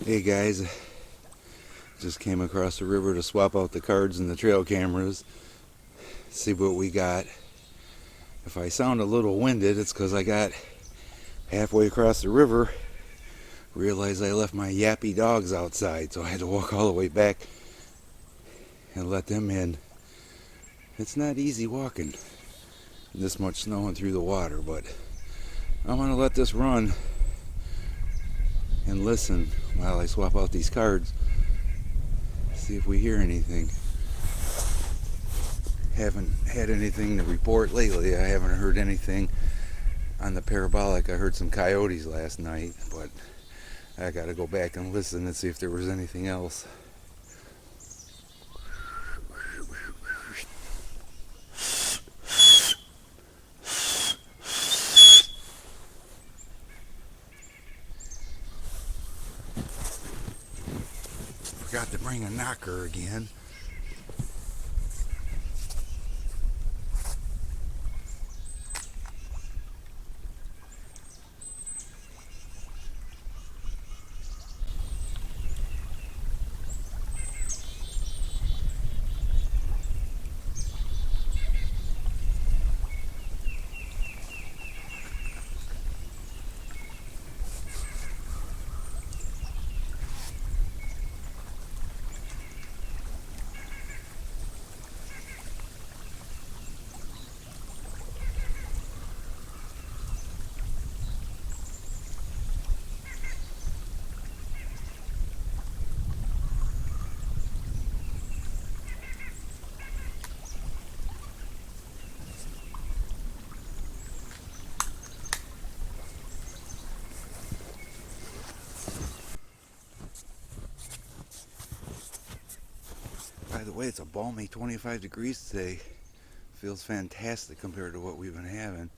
Hey guys, just came across the river to swap out the cards and the trail cameras, see what we got. If I sound a little winded, it's because I got halfway across the river, realized I left my yappy dogs outside, so I had to walk all the way back and let them in. It's not easy walking this much snowing through the water, but I'm going to let this run and listen while I swap out these cards. See if we hear anything. Haven't had anything to report lately. I haven't heard anything on the parabolic. I heard some coyotes last night, but I gotta go back and listen and see if there was anything else. Forgot to bring a knocker again. By the way, it's a balmy 25 degrees today. Feels fantastic compared to what we've been having.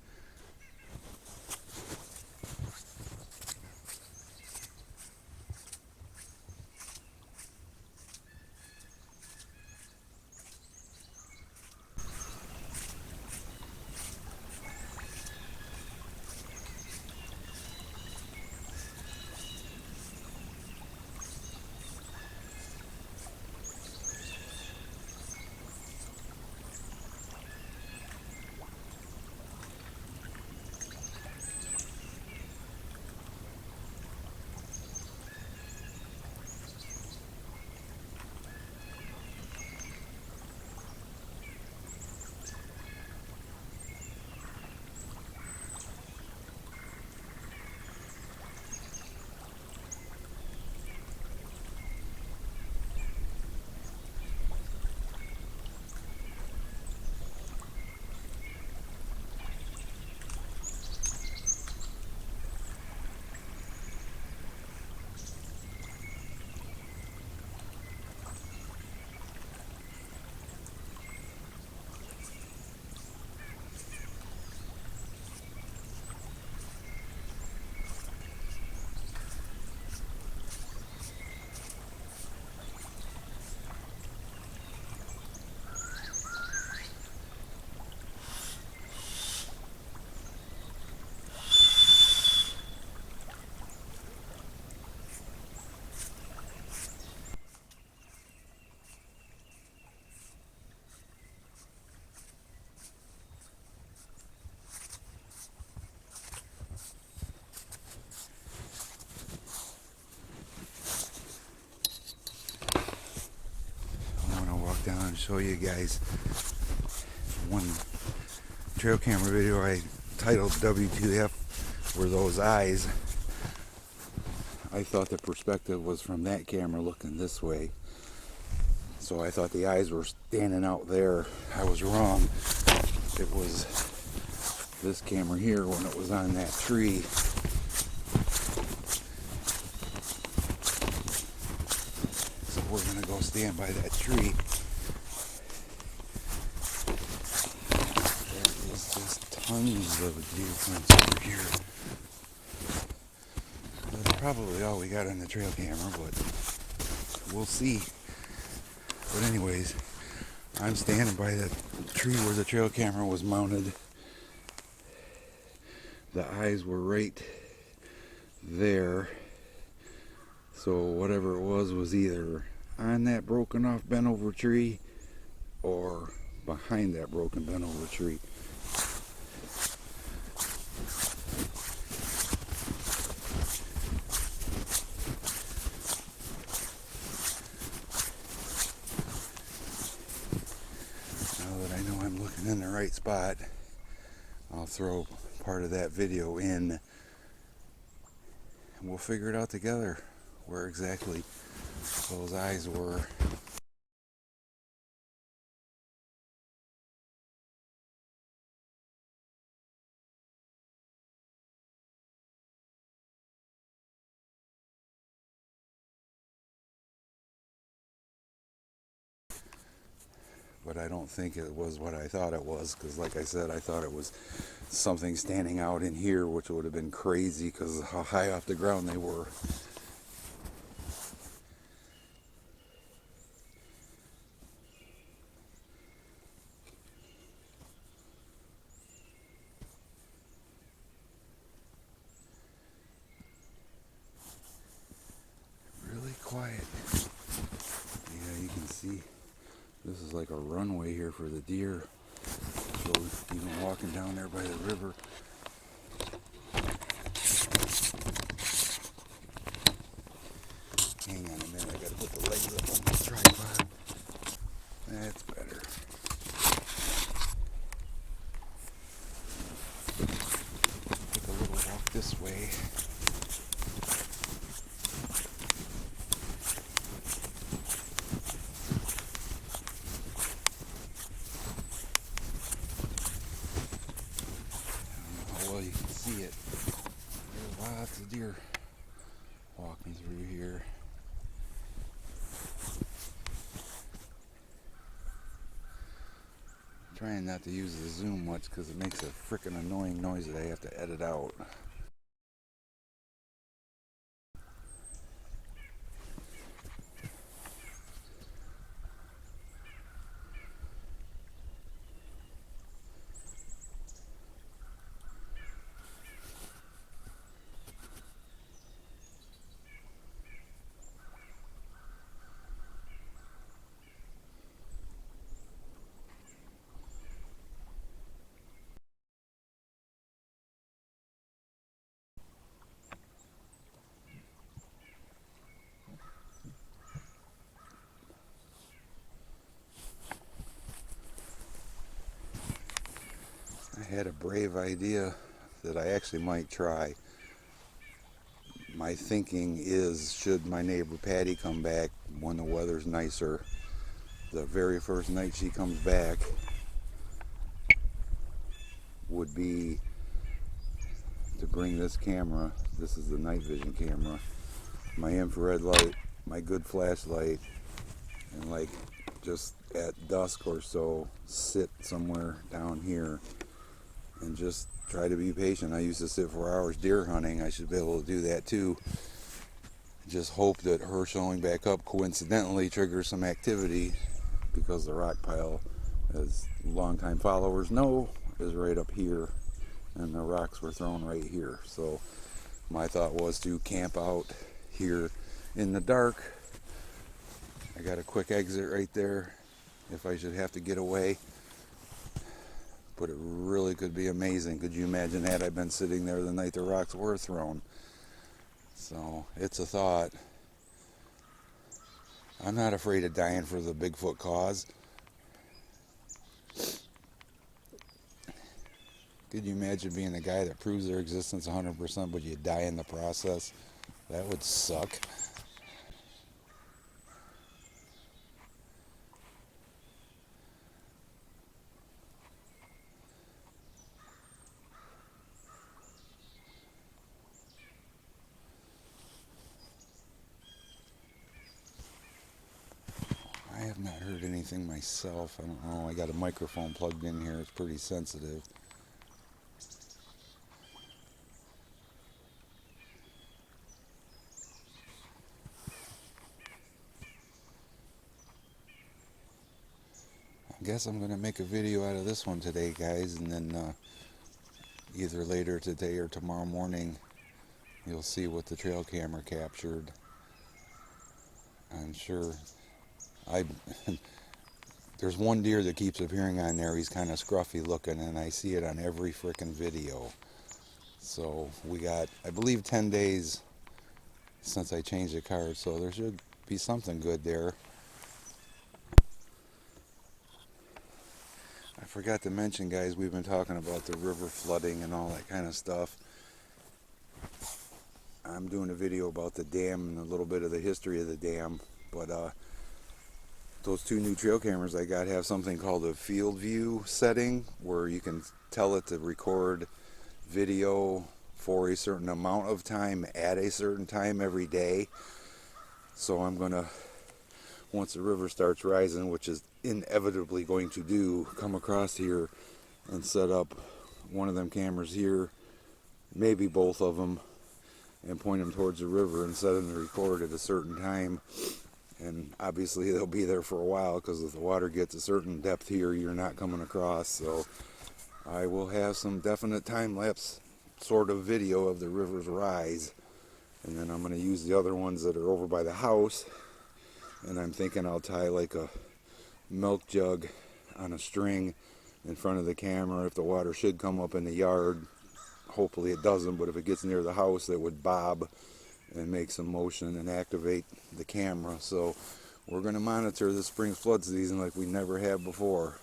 I want to walk down and show you guys one trail camera video I titled W2F Were Those Eyes. I thought the perspective was from that camera looking this way, so I thought the eyes were standing out there. I was wrong. It was this camera here when it was on that tree. So we're gonna go stand by that tree. There is just tons of deer prints over here. That's probably all we got on the trail camera, but we'll see. But anyways, I'm standing by the tree where the trail camera was mounted. The eyes were right there. So whatever it was either on that broken off bent over tree or behind that broken bent over tree. Now that I know I'm looking in the right spot, I'll throw part of that video in and we'll figure it out together where exactly those eyes were. But I don't think it was what I thought it was, because like I said, I thought it was something standing out in here, which would have been crazy because of how high off the ground they were. Really quiet. Yeah, you can see this is like a runway here for the deer. So even walking down there by the river. Hang on a minute, I gotta put the legs up on the tripod. That's better. Take a little walk this way. Well, you can see it. There's lots of deer walking through here. I'm trying not to use the zoom much because it makes a freaking annoying noise that I have to edit out. I had a brave idea that I actually might try. My thinking is, should my neighbor Patty come back when the weather's nicer, the very first night she comes back would be to bring this camera. This is the night vision camera, my infrared light, my good flashlight, and like just at dusk or so sit somewhere down here and just try to be patient. I used to sit for hours deer hunting. I should be able to do that too. Just hope that her showing back up coincidentally triggers some activity, because the rock pile, as longtime followers know, is right up here and the rocks were thrown right here. So my thought was to camp out here in the dark. I got a quick exit right there if I should have to get away. But it really could be amazing. Could you imagine had I been sitting there the night the rocks were thrown? So it's a thought. I'm not afraid of dying for the Bigfoot cause. Could you imagine being the guy that proves their existence 100% but you die in the process? That would suck. I have not heard anything myself. I don't know. I got a microphone plugged in here. It's pretty sensitive. I guess I'm going to make a video out of this one today, guys, and then either later today or tomorrow morning you'll see what the trail camera captured. I'm sure. I There's one deer that keeps appearing on there. He's kind of scruffy looking, and I see it on every frickin' video. So we got, I believe, 10 days since I changed the card, so there should be something good there. I forgot to mention, guys, we've been talking about the river flooding and all that kind of stuff. I'm doing a video about the dam and a little bit of the history of the dam, but those two new trail cameras I got have something called a field view setting, where you can tell it to record video for a certain amount of time at a certain time every day. So I'm gonna, once the river starts rising, which is inevitably going to do, come across here and set up one of them cameras here, maybe both of them, and point them towards the river and set them to record at a certain time. And obviously they'll be there for a while, because if the water gets a certain depth here, you're not coming across. So I will have some definite time-lapse sort of video of the river's rise. And then I'm going to use the other ones that are over by the house. And I'm thinking I'll tie like a milk jug on a string in front of the camera. If the water should come up in the yard, hopefully it doesn't, but if it gets near the house, it would bob and make some motion and activate the camera. So we're going to monitor the spring flood season like we never have before.